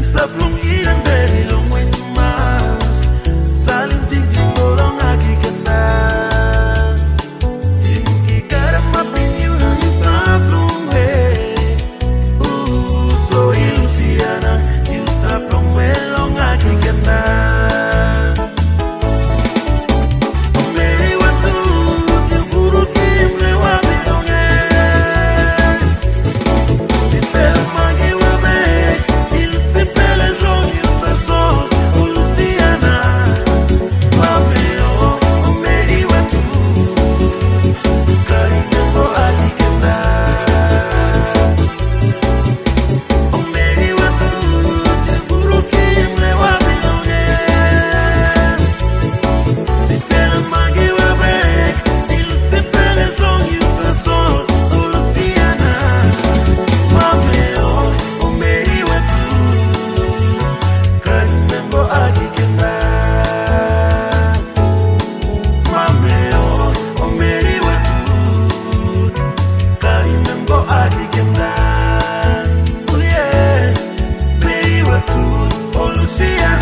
stop long and very long way to Mars. Salim ting ting bolong aki kena. Simki karam apin you stop long way. Ooh, so Luciana, you stop long way long aki kena. Meri Watut, you guru kim le wa bilonge. Istela magi wa be, il se peles long you ta sol, Luciana. Mame oh, Meri Watut, karingo ali kenda. Oh Meri Watut, you guru kim le wa bilonge. Istela magi wa be, il se peles long you ta sol, Luciana. Mame oh, Meri Watut, karingo ali kenda. Mame oh, Meri Watut, karingo ali kenda. Oh yeah, Meri Watut, oh Luciana.